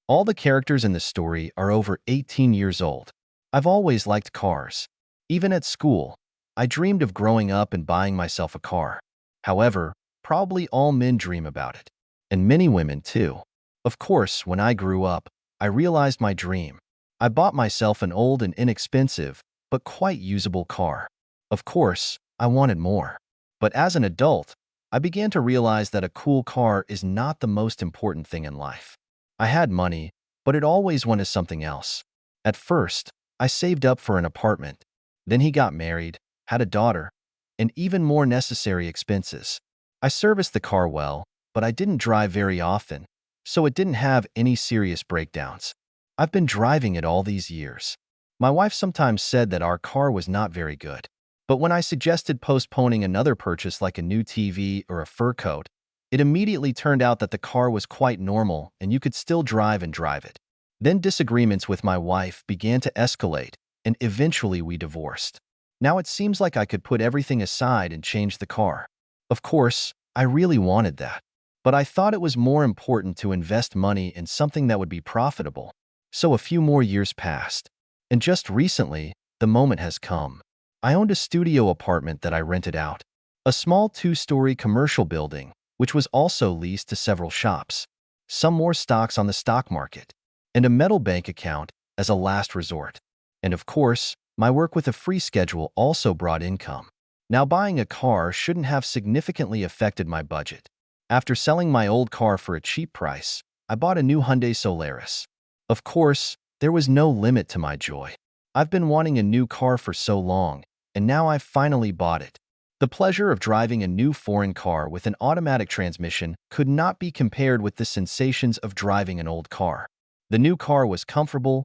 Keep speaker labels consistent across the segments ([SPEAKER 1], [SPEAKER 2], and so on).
[SPEAKER 1] All the characters in the story are over 18 years old. I've always liked cars. Even at school, I dreamed of growing up and buying myself a car. However, probably all men dream about it. And many women too. Of course, when I grew up, I realized my dream. I bought myself an old and inexpensive, but quite usable car. Of course, I wanted more. But as an adult, I began to realize that a cool car is not the most important thing in life. I had money, but it always went to something else. At first, I saved up for an apartment. Then he got married, had a daughter, and even more necessary expenses. I serviced the car well, but I didn't drive very often, so it didn't have any serious breakdowns. I've been driving it all these years. My wife sometimes said that our car was not very good. But when I suggested postponing another purchase like a new TV or a fur coat, it immediately turned out that the car was quite normal and you could still drive it. Then disagreements with my wife began to escalate, and eventually we divorced. Now it seems like I could put everything aside and change the car. Of course, I really wanted that. But I thought it was more important to invest money in something that would be profitable. So a few more years passed. And just recently, the moment has come. I owned a studio apartment that I rented out. A small 2-story commercial building, which was also leased to several shops. Some more stocks on the stock market. And a metal bank account as a last resort. And of course, my work with a free schedule also brought income. Now buying a car shouldn't have significantly affected my budget. After selling my old car for a cheap price, I bought a new Hyundai Solaris. Of course, there was no limit to my joy. I've been wanting a new car for so long, and now I've finally bought it. The pleasure of driving a new foreign car with an automatic transmission could not be compared with the sensations of driving an old car. The new car was comfortable,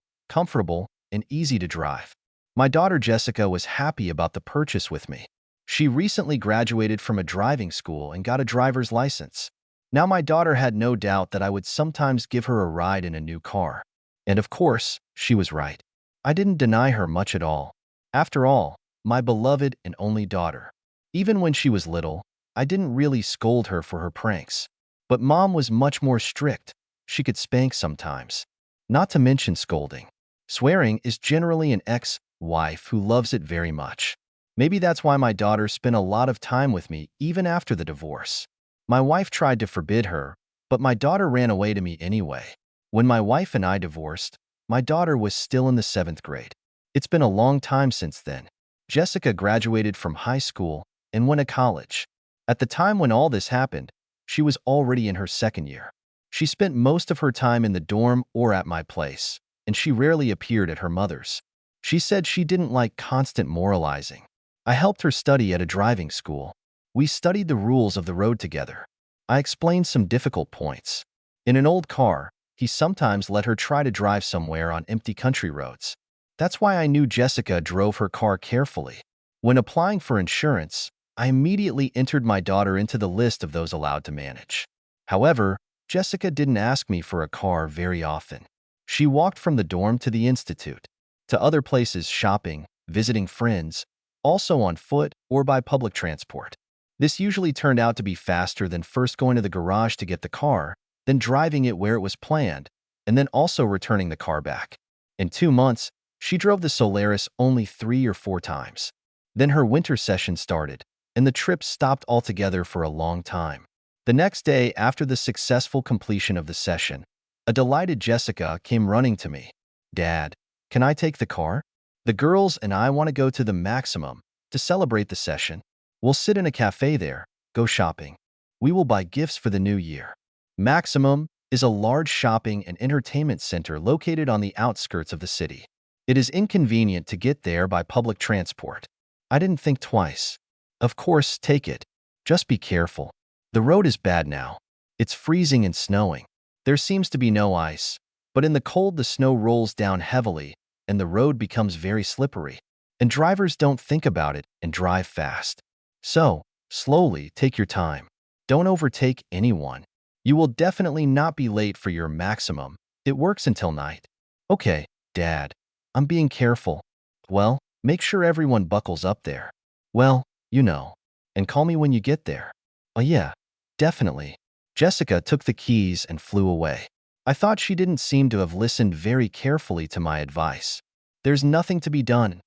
[SPEAKER 1] and easy to drive. My daughter Jessica was happy about the purchase with me. She recently graduated from a driving school and got a driver's license. Now my daughter had no doubt that I would sometimes give her a ride in a new car. And of course, she was right. I didn't deny her much at all. After all, my beloved and only daughter. Even when she was little, I didn't really scold her for her pranks. But Mom was much more strict. She could spank sometimes. Not to mention scolding. Swearing is generally an ex-wife who loves it very much. Maybe that's why my daughter spent a lot of time with me even after the divorce. My wife tried to forbid her, but my daughter ran away to me anyway. When my wife and I divorced, my daughter was still in the 7th grade. It's been a long time since then. Jessica graduated from high school and went to college. At the time when all this happened, she was already in her 2nd year. She spent most of her time in the dorm or at my place, and she rarely appeared at her mother's. She said she didn't like constant moralizing. I helped her study at a driving school. We studied the rules of the road together. I explained some difficult points. In an old car, he sometimes let her try to drive somewhere on empty country roads. That's why I knew Jessica drove her car carefully. When applying for insurance, I immediately entered my daughter into the list of those allowed to manage. However, Jessica didn't ask me for a car very often. She walked from the dorm to the institute, to other places shopping, visiting friends, also on foot or by public transport. This usually turned out to be faster than first going to the garage to get the car, then driving it where it was planned, and then also returning the car back. In 2 months, she drove the Solaris only 3 or 4 times. Then her winter session started, and the trip stopped altogether for a long time. The next day after the successful completion of the session, a delighted Jessica came running to me. "Dad, can I take the car? The girls and I want to go to the Maximum to celebrate the session. We'll sit in a cafe there, go shopping. We will buy gifts for the new year." Maximum is a large shopping and entertainment center located on the outskirts of the city. It is inconvenient to get there by public transport. I didn't think twice. Of course, take it. Just be careful. The road is bad now. It's freezing and snowing. There seems to be no ice, but in the cold the snow rolls down heavily and the road becomes very slippery. And drivers don't think about it and drive fast. So, slowly, take your time. Don't overtake anyone. You will definitely not be late for your Maximum. It works until night. Okay, Dad. I'm being careful. Well, make sure everyone buckles up there. Well, you know. And call me when you get there. Oh yeah, definitely. Jessica took the keys and flew away. I thought she didn't seem to have listened very carefully to my advice. There's nothing to be done.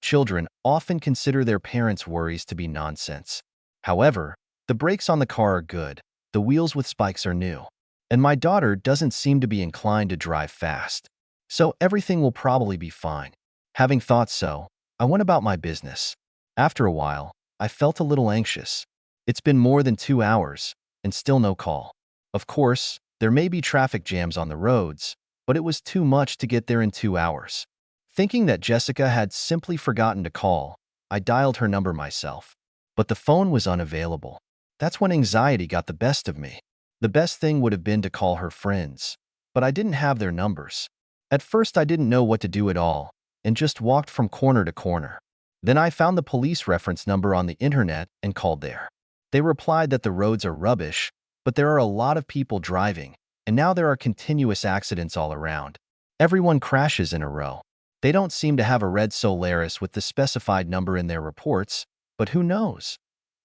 [SPEAKER 1] Children often consider their parents' worries to be nonsense. However, the brakes on the car are good, the wheels with spikes are new, and my daughter doesn't seem to be inclined to drive fast. So everything will probably be fine. Having thought so, I went about my business. After a while, I felt a little anxious. It's been more than 2 hours, and still no call. Of course, there may be traffic jams on the roads, but it was too much to get there in 2 hours. Thinking that Jessica had simply forgotten to call, I dialed her number myself. But the phone was unavailable. That's when anxiety got the best of me. The best thing would have been to call her friends, but I didn't have their numbers. At first, I didn't know what to do at all, and just walked from corner to corner. Then I found the police reference number on the internet and called there. They replied that the roads are rubbish, but there are a lot of people driving, and now there are continuous accidents all around. Everyone crashes in a row. They don't seem to have a red Solaris with the specified number in their reports, but who knows?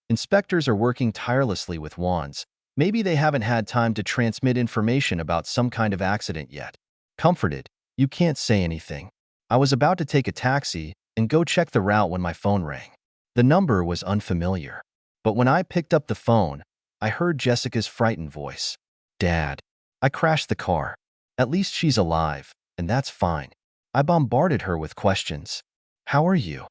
[SPEAKER 1] Inspectors are working tirelessly with wands. Maybe they haven't had time to transmit information about some kind of accident yet. Comforted, you can't say anything. I was about to take a taxi and go check the route when my phone rang. The number was unfamiliar. But when I picked up the phone, I heard Jessica's frightened voice. Dad, I crashed the car. At least she's alive, and that's fine. I bombarded her with questions. How are you?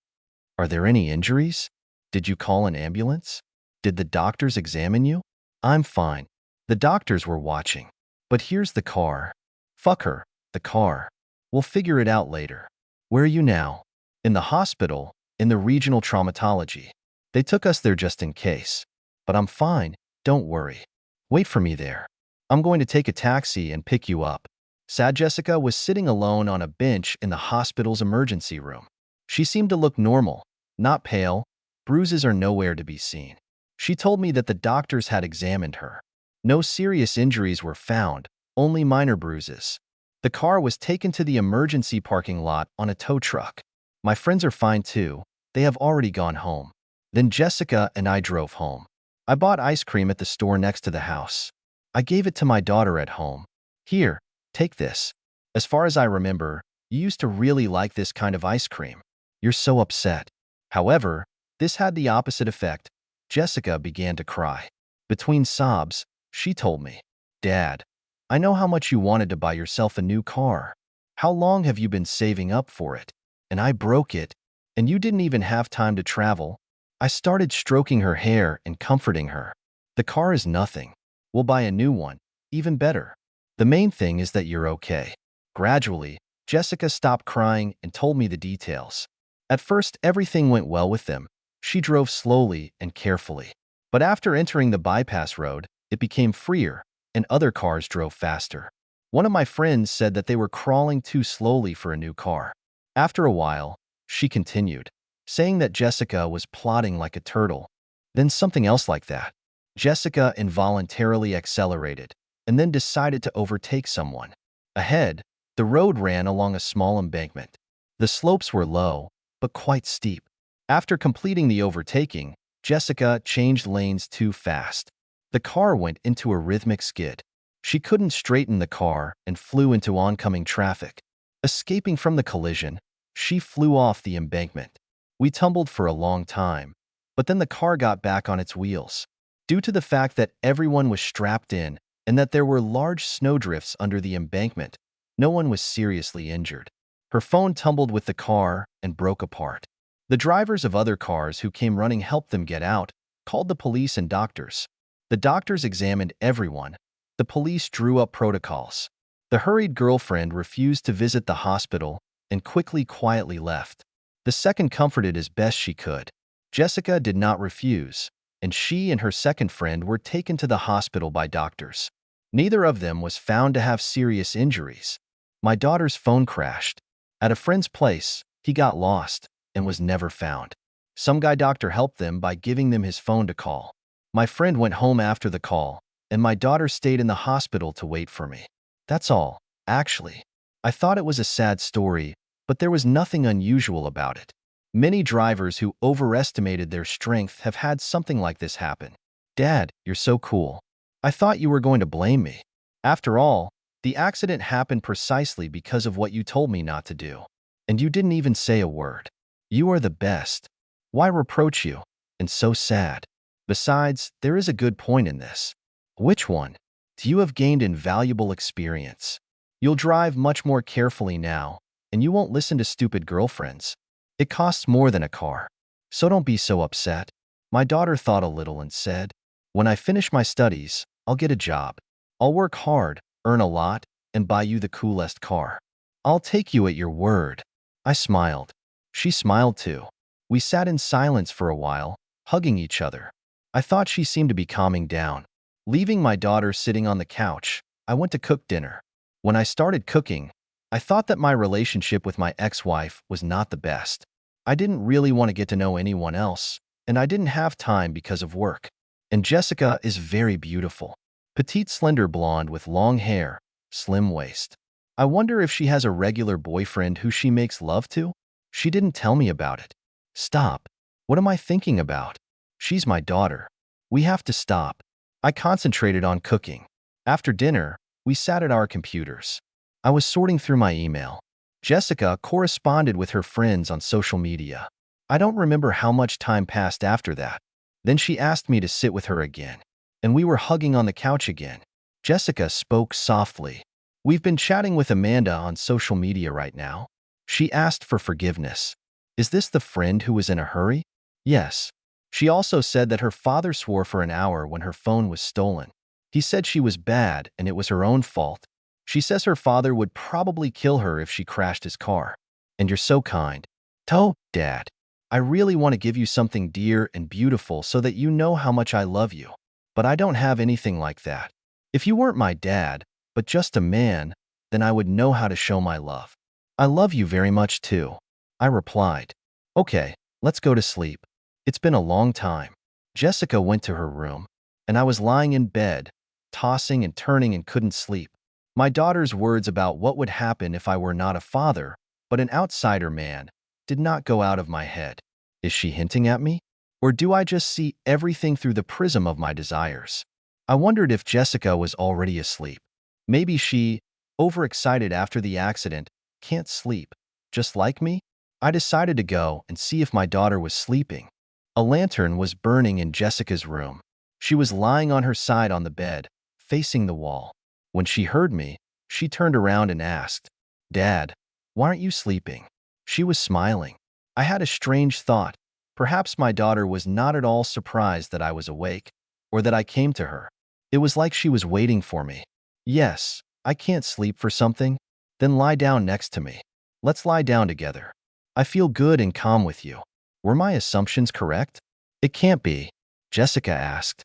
[SPEAKER 1] Are there any injuries? Did you call an ambulance? Did the doctors examine you? I'm fine. The doctors were watching. But here's the car. Fuck her, the car. We'll figure it out later. Where are you now? In the hospital, in the regional traumatology. They took us there just in case. But I'm fine, don't worry. Wait for me there. I'm going to take a taxi and pick you up. Sad Jessica was sitting alone on a bench in the hospital's emergency room. She seemed to look normal, not pale. Bruises are nowhere to be seen. She told me that the doctors had examined her. No serious injuries were found, only minor bruises. The car was taken to the emergency parking lot on a tow truck. My friends are fine too. They have already gone home. Then Jessica and I drove home. I bought ice cream at the store next to the house. I gave it to my daughter at home. Here, take this. As far as I remember, you used to really like this kind of ice cream. You're so upset. However, this had the opposite effect. Jessica began to cry. Between sobs, she told me, Dad, I know how much you wanted to buy yourself a new car. How long have you been saving up for it? And I broke it, and you didn't even have time to travel. I started stroking her hair and comforting her. The car is nothing. We'll buy a new one, even better. The main thing is that you're okay. Gradually, Jessica stopped crying and told me the details. At first, everything went well with them. She drove slowly and carefully. But after entering the bypass road, it became freer, and other cars drove faster. One of my friends said that they were crawling too slowly for a new car. After a while, she continued, saying that Jessica was plodding like a turtle. Then something else like that. Jessica involuntarily accelerated, and then decided to overtake someone. Ahead, the road ran along a small embankment. The slopes were low, but quite steep. After completing the overtaking, Jessica changed lanes too fast. The car went into a rhythmic skid. She couldn't straighten the car and flew into oncoming traffic. Escaping from the collision, she flew off the embankment. We tumbled for a long time, but then the car got back on its wheels. Due to the fact that everyone was strapped in and that there were large snowdrifts under the embankment, no one was seriously injured. Her phone tumbled with the car and broke apart. The drivers of other cars who came running helped them get out, called the police and doctors. The doctors examined everyone. The police drew up protocols. The hurried girlfriend refused to visit the hospital and quietly left. The second comforted as best she could. Jessica did not refuse, and she and her second friend were taken to the hospital by doctors. Neither of them was found to have serious injuries. My daughter's phone crashed. At a friend's place, he got lost and was never found. Some guy doctor helped them by giving them his phone to call. My friend went home after the call, and my daughter stayed in the hospital to wait for me. That's all, actually. I thought it was a sad story, but there was nothing unusual about it. Many drivers who overestimated their strength have had something like this happen. Dad, you're so cool. I thought you were going to blame me. After all, The accident happened precisely because of what you told me not to do. And you didn't even say a word. You are the best. Why reproach you? And so sad. Besides, there is a good point in this. Which one? You have gained invaluable experience. You'll drive much more carefully now, and you won't listen to stupid girlfriends. It costs more than a car. So don't be so upset. My daughter thought a little and said, when I finish my studies, I'll get a job. I'll work hard, earn a lot, and buy you the coolest car. I'll take you at your word. I smiled. She smiled too. We sat in silence for a while, hugging each other. I thought she seemed to be calming down. Leaving my daughter sitting on the couch, I went to cook dinner. When I started cooking, I thought that my relationship with my ex-wife was not the best. I didn't really want to get to know anyone else, and I didn't have time because of work. And Jessica is very beautiful. Petite, slender blonde with long hair, slim waist. I wonder if she has a regular boyfriend who she makes love to? She didn't tell me about it. Stop. What am I thinking about? She's my daughter. We have to stop. I concentrated on cooking. After dinner, we sat at our computers. I was sorting through my email. Jessica corresponded with her friends on social media. I don't remember how much time passed after that. Then she asked me to sit with her again. And we were hugging on the couch again. Jessica spoke softly. We've been chatting with Amanda on social media right now. She asked for forgiveness. Is this the friend who was in a hurry? Yes. She also said that her father swore for an hour when her phone was stolen. He said she was bad and it was her own fault. She says her father would probably kill her if she crashed his car. And you're so kind. Dad, I really want to give you something dear and beautiful so that you know how much I love you. But I don't have anything like that. If you weren't my dad, but just a man, then I would know how to show my love. I love you very much too. I replied. Okay, let's go to sleep. It's been a long time. Jessica went to her room, and I was lying in bed, tossing and turning and couldn't sleep. My daughter's words about what would happen if I were not a father, but an outsider man, did not go out of my head. Is she hinting at me? Or do I just see everything through the prism of my desires? I wondered if Jessica was already asleep. Maybe she, overexcited after the accident, can't sleep, just like me? I decided to go and see if my daughter was sleeping. A lantern was burning in Jessica's room. She was lying on her side on the bed, facing the wall. When she heard me, she turned around and asked, Dad, why aren't you sleeping? She was smiling. I had a strange thought. Perhaps my daughter was not at all surprised that I was awake, or that I came to her. It was like she was waiting for me. Yes, I can't sleep for something? Then lie down next to me. Let's lie down together. I feel good and calm with you. Were my assumptions correct? It can't be. Jessica asked.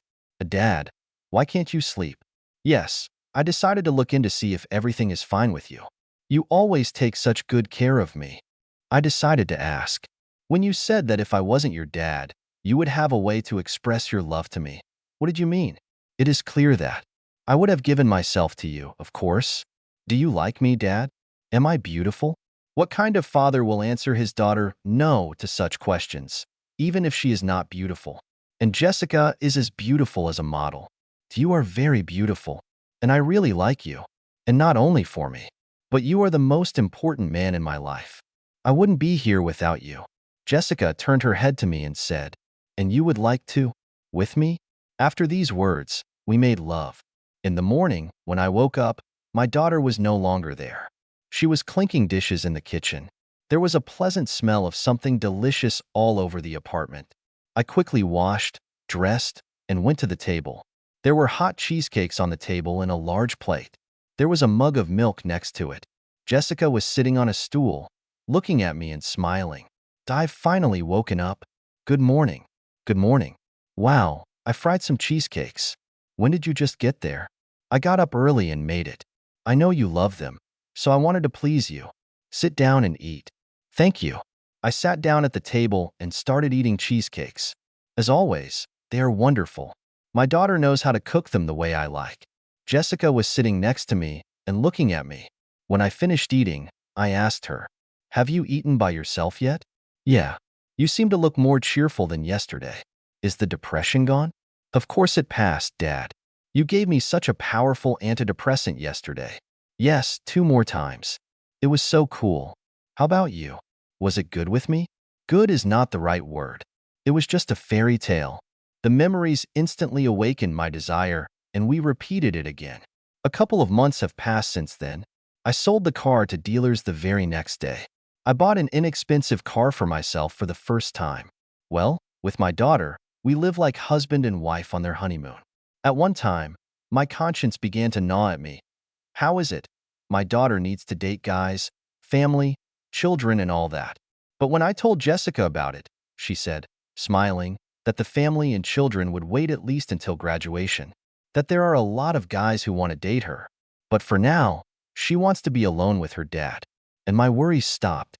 [SPEAKER 1] Dad, why can't you sleep? Yes, I decided to look in to see if everything is fine with you. You always take such good care of me. I decided to ask. When you said that if I wasn't your dad, you would have a way to express your love to me, what did you mean? It is clear that I would have given myself to you, of course. Do you like me, Dad? Am I beautiful? What kind of father will answer his daughter no to such questions, even if she is not beautiful? And Jessica is as beautiful as a model. You are very beautiful, and I really like you. And not only for me, but you are the most important man in my life. I wouldn't be here without you. Jessica turned her head to me and said, and you would like to? With me? After these words, we made love. In the morning, when I woke up, my daughter was no longer there. She was clinking dishes in the kitchen. There was a pleasant smell of something delicious all over the apartment. I quickly washed, dressed, and went to the table. There were hot cheesecakes on the table in a large plate. There was a mug of milk next to it. Jessica was sitting on a stool, looking at me and smiling. I've finally woken up. Good morning. Good morning. Wow, I fried some cheesecakes. When did you just get there? I got up early and made it. I know you love them, so I wanted to please you. Sit down and eat. Thank you. I sat down at the table and started eating cheesecakes. As always, they are wonderful. My daughter knows how to cook them the way I like. Jessica was sitting next to me and looking at me. When I finished eating, I asked her, have you eaten by yourself yet? Yeah. You seem to look more cheerful than yesterday. Is the depression gone? Of course it passed, Dad. You gave me such a powerful antidepressant yesterday. Yes, 2 more times. It was so cool. How about you? Was it good with me? Good is not the right word. It was just a fairy tale. The memories instantly awakened my desire, and we repeated it again. A couple of months have passed since then. I sold the car to dealers the very next day. I bought an inexpensive car for myself for the first time. Well, with my daughter, we live like husband and wife on their honeymoon. At one time, my conscience began to gnaw at me. How is it? My daughter needs to date guys, family, children, and all that. But when I told Jessica about it, she said, smiling, that the family and children would wait at least until graduation, that there are a lot of guys who want to date her. But for now, she wants to be alone with her dad. And my worries stopped.